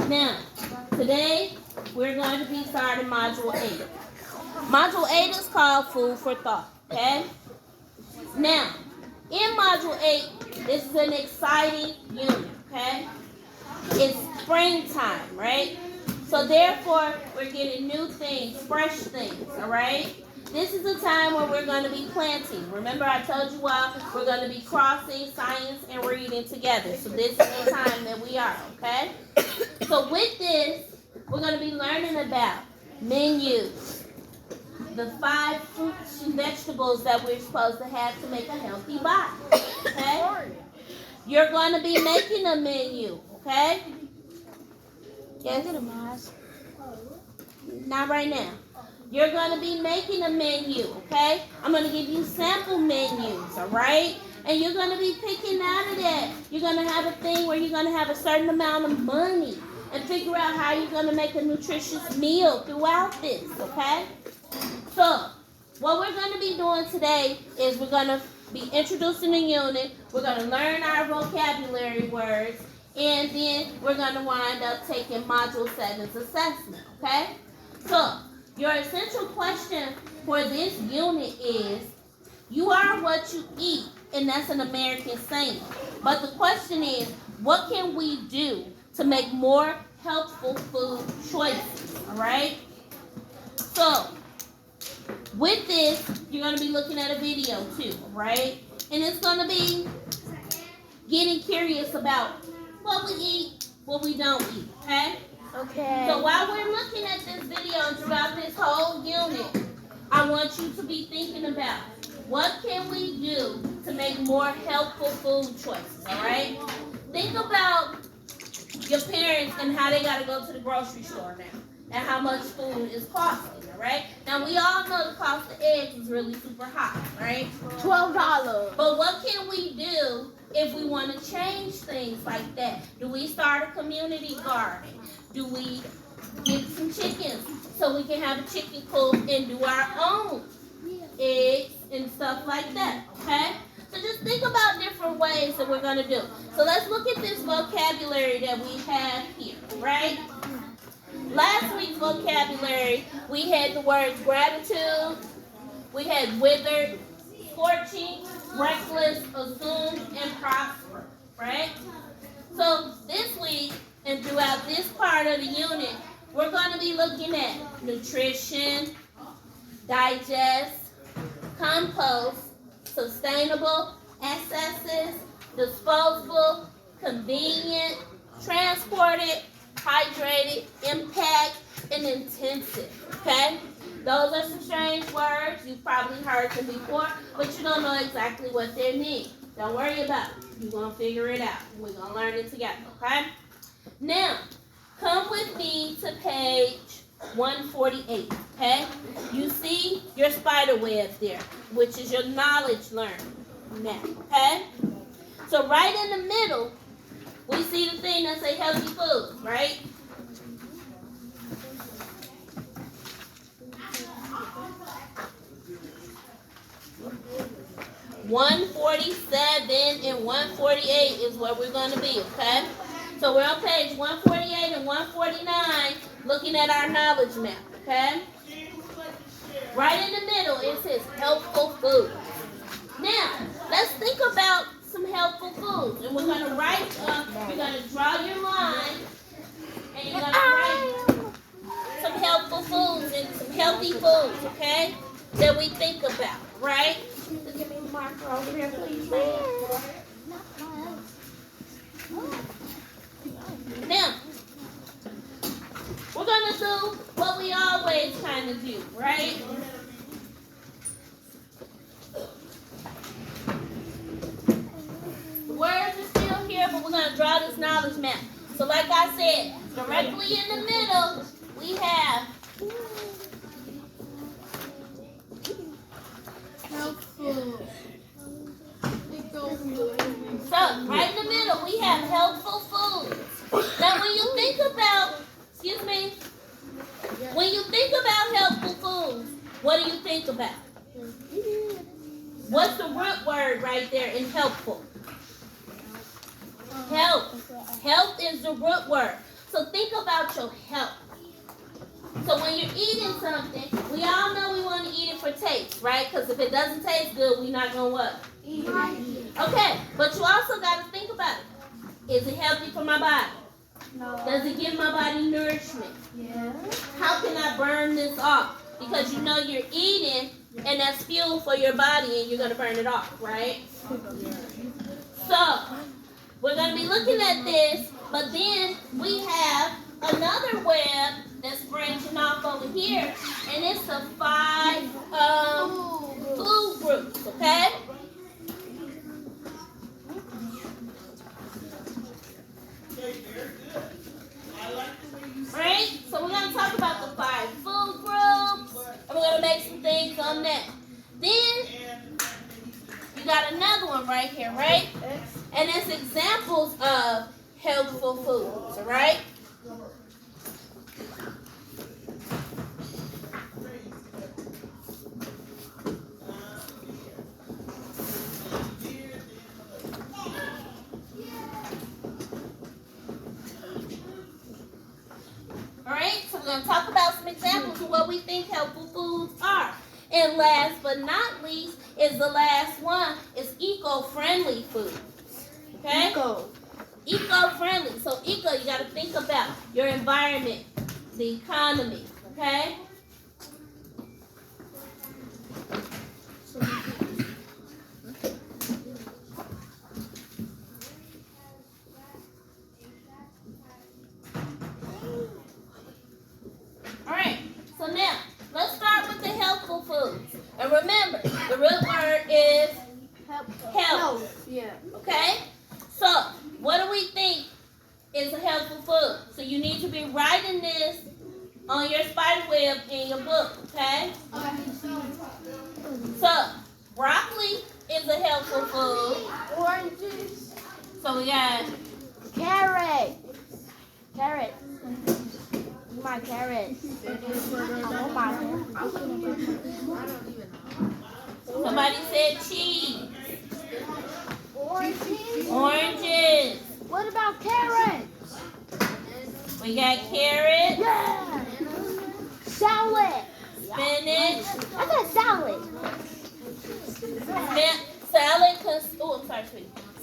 Now, today we're going to be starting Module 8. Module 8 is called Food for Thought, okay? Now, in Module 8, this is an exciting unit, okay? It's springtime, right? So therefore, we're getting new things, fresh things, all right? This is the time where we're going to be planting. Remember, I told you all we're going to be crossing science and reading together. So this is the time that we are, okay? So with this, we're going to be learning about menus, the 5 fruits and vegetables that we're supposed to have to make a healthy body, okay? You're going to be making a menu, okay? Yes? Not right now. You're going to be making a menu, okay? I'm going to give you sample menus, all right? And you're going to be picking out of that. You're going to have a thing where you're going to have a certain amount of money and figure out how you're going to make a nutritious meal throughout this, okay? So, what we're going to be doing today is we're going to be introducing the unit. We're going to learn our vocabulary words. And then we're going to wind up taking Module 7's assessment, okay? So, your essential question for this unit is, you are what you eat, and that's an American saying. But the question is, what can we do to make more healthful food choices, all right? So, with this, you're going to be looking at a video too, right? And it's going to be getting curious about what we eat, what we don't eat, okay? Okay. So while we're looking at this video and throughout this whole unit, I want you to be thinking about what can we do to make more healthful food choices, all right? Think about your parents and how they got to go to the grocery store now and how much food is costing, all right? Now, we all know the cost of eggs is really super high, right? $12. But what can we do if we want to change things like that? Do we start a community garden? Do we get some chickens so we can have a chicken coop and do our own eggs and stuff like that, okay? So just think about different ways that we're going to do. So let's look at this vocabulary that we have here, right? Last week's vocabulary, we had the words gratitude, we had withered, scorching, reckless, assumed, and prosper, right? So this week, and throughout this part of the unit, we're going to be looking at nutrition, digest, compost, sustainable, accesses, disposable, convenient, transported, hydrated, impact, and intensive, okay? Those are some strange words. You've probably heard them before, but you don't know exactly what they mean. Don't worry about it. You're going to figure it out. We're going to learn it together, okay? Now, come with me to page 148, okay? You see your spider web there, which is your knowledge learning map, okay? So right in the middle, we see the thing that say healthy food, right? $147 and 148 is where we're going to be, okay? So we're on page 148 and 149 looking at our knowledge map, okay? Right in the middle, it says healthful foods. Now, let's think about some healthful foods. And we're going to write up, you're going to draw your line, and you're going to write some healthful foods and some healthy foods, okay, that we think about, right? So give me a marker over here, please, man. Now, we're going to do what we always kind of do, right? The words are still here, but we're going to draw this knowledge map. So like I said, directly in the middle, we have so right in the middle, we have healthful foods. Now when you think about, when you think about healthful foods, what do you think about? What's the root word right there in helpful? Health. Health is the root word. So think about your health. So when you're eating something, we all know we want to eat it for taste, right? Because if it doesn't taste good, we're not going to what? Eat it. Okay, but you also got to think about it. Is it healthy for my body? No. Does it give my body nourishment? Yeah. How can I burn this off? Because you know you're eating, and that's fuel for your body, and you're going to burn it off, right? So, we're going to be looking at this, but then we have another web that's branching off over here, and it's the 5 food groups, okay? Alright, so we're going to talk about the 5 food groups, and we're going to make some things on that. Then, you got another one right here, right? And it's examples of healthful foods, alright? Alright, so we're going to talk about some examples of what we think healthful foods are. And last but not least is the last one, is eco-friendly foods. Okay? Eco-friendly. So eco, you got to think about your environment, the economy. Okay? Alright, so now, let's start with the healthful foods. And remember, the root word is health. Yeah. Okay? So, what do we think is a healthful food? So you need to be writing this on your spider web in your book, okay? So, broccoli is a healthful food. Oranges. So we got Carrot. Carrot. My carrot. I want my somebody said cheese. Oranges. What about carrots? We got carrots, Yeah. Salad. spinach. I got salad.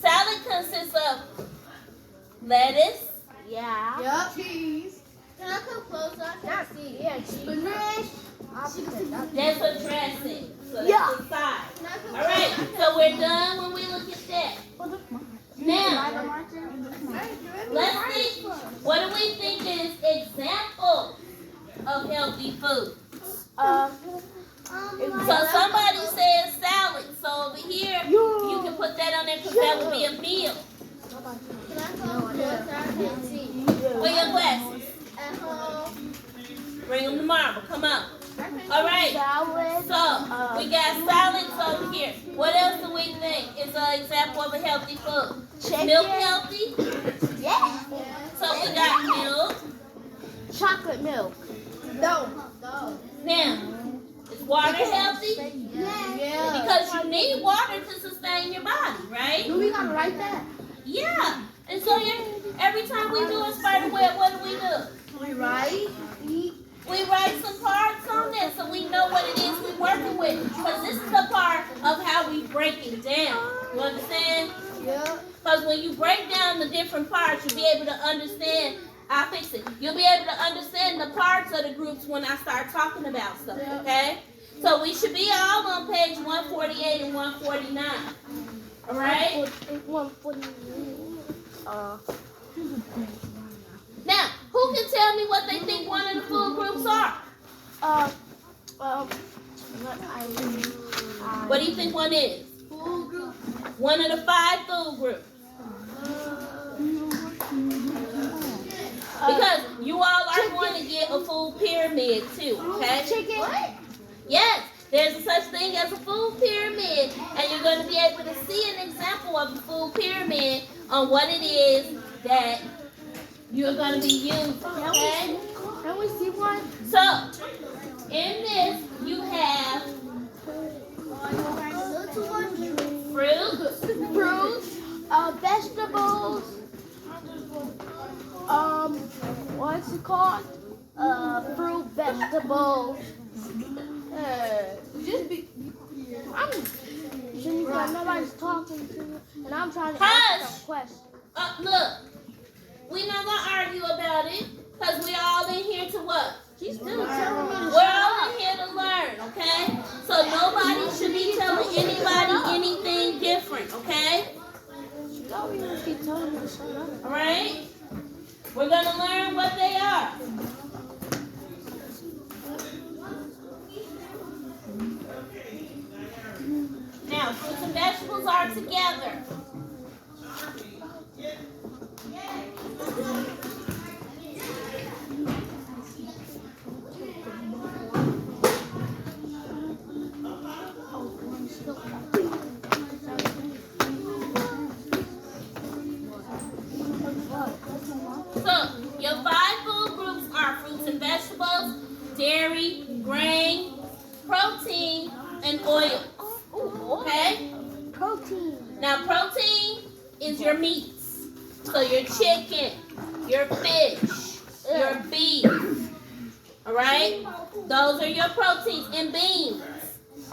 Salad consists of lettuce, Yeah. Yup. Cheese. Can I come closer? I can't see. Yeah, cheese. that's a dressing. So that's Yeah. the side. Alright, so we're done when we look at that. Now, let's think, what do we think is examples of healthy food? So somebody says salad. So over here, you can put that on there because that would be a meal. Can I come closer? I can't see. Where your glasses? At home. Bring them to Marvel. Come on. All right. Salad. So we got salads over here. What else do we think is an example of a healthy food? Chicken. Milk healthy? Yeah. So we got milk. Chocolate milk. No. Now, is water healthy? Yeah. Because you need water to sustain your body, right? Do we gotta write that? Yeah. And so every time we do a spider web, what do? We write. We write some parts on there so we know what it is we're working with. Because this is the part of how we break it down. You understand? Yeah. Because when you break down the different parts, you'll be able to understand. I'll fix it. You'll be able to understand the parts of the groups when I start talking about stuff, okay? So we should be all on page 148 and 149. All right? 149. Now, who can tell me what they think one of the food groups are? What do you think one is? Food group. One of the 5 food groups. Because you all are going to get a food pyramid too, okay? Chicken. What? Yes, there's a such thing as a food pyramid, and you're going to be able to see an example of the food pyramid on what it is that you're going to be using, okay? Can we see one? So, in this, you have fruits, Fruits. Vegetables. what's it called? Fruit, vegetables. Just be. Nobody's talking to you, and I'm trying to ask some questions. Look, we're not gonna argue about it, cause we all in here to what? She's still telling me to We're all in here to learn, okay? So nobody should be telling anybody anything different, okay? She don't even keep telling me to shut up. All right? We're gonna learn what they are. Now, fruits and vegetables are together. So, your 5 food groups are fruits and vegetables, dairy, grain, protein, and oil. Okay? Protein. Now, protein is your meats. So, your chicken, your fish, your beef. Alright? Those are your proteins. And beans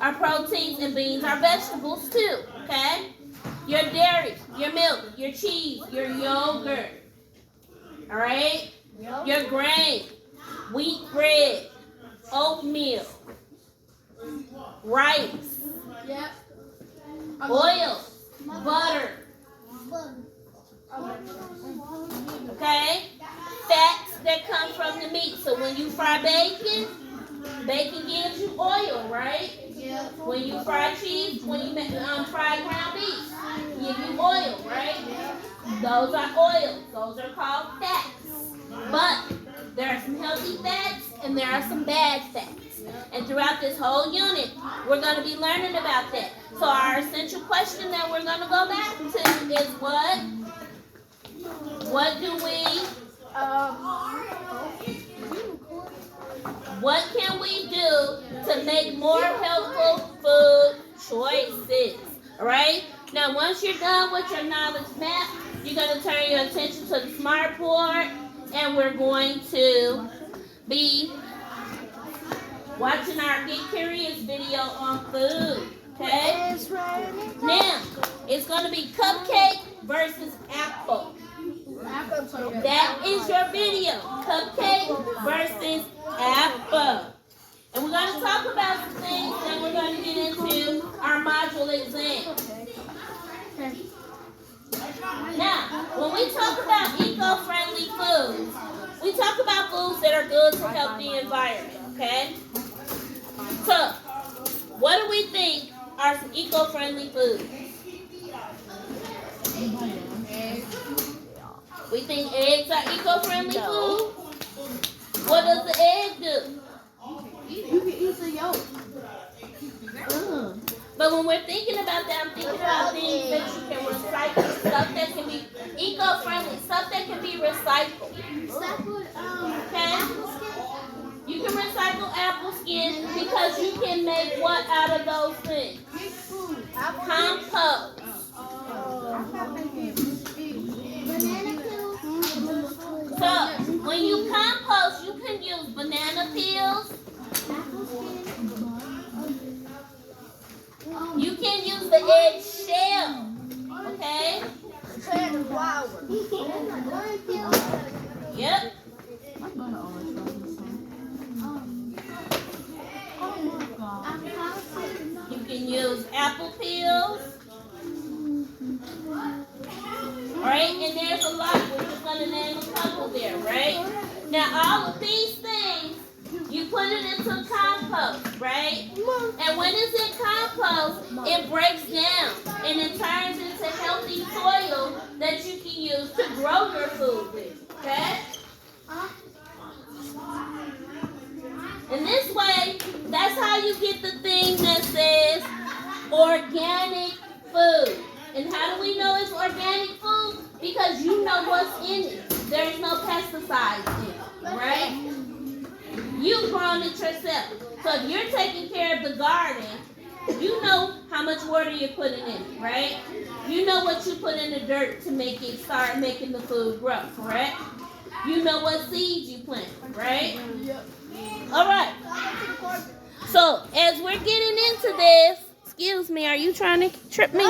are proteins, and beans are vegetables too. Okay? Your dairy, your milk, your cheese, your yogurt. Alright? Your grain, wheat bread, oatmeal, rice, oil, butter. Okay? Fats that come from the meat. So when you fry bacon, bacon gives you oil, right? When you fry cheese, when you fry ground beef, give you oil, right? Those are oils. Those are called fats. But there are some healthy fats and there are some bad fats. And throughout this whole unit, we're going to be learning about that. So our essential question that we're going to go back to is what? What do we, what can we do to make more healthful food choices? All right? Now, once you're done with your knowledge map, you're going to turn your attention to the smart board, and we're going to be watching our Get Curious video on food. Okay? Now, it's going to be cupcake versus apple. That is your video. Cupcake versus apple. And we're going to talk about some things, and we're going to get into our module exam. Now, when we talk about eco-friendly foods, we talk about foods that are good to help the environment, okay? So, what do we think are some eco-friendly foods? We think eggs are eco-friendly food? What does the egg do? You can eat the yolk. But when we're thinking about that, I'm thinking about things that you can recycle, stuff that can be eco-friendly, stuff that can be recycled. Okay? You can recycle apple skin because you can make what out of those things? Compost. So, when you compost, you can use banana peels. You can use the egg shell, okay? Yep. You can use apple peels. Alright, and there's a lot. We're just going to name a couple there, right? Now, all of these things, you put it into compost, right? And when it's in compost, it breaks down and it turns into healthy soil that you can use to grow your food with, okay? And this way, that's how you get the thing that says organic food. And how do we know it's organic food? Because you know what's in it. There's no pesticides in it, right? You've grown it yourself. So if you're taking care of the garden, you know how much water you're putting in it, right? You know what you put in the dirt to make it start making the food grow, correct? You know what seeds you plant, right? Yep. All right. So as we're getting into this, excuse me, are you trying to trip me?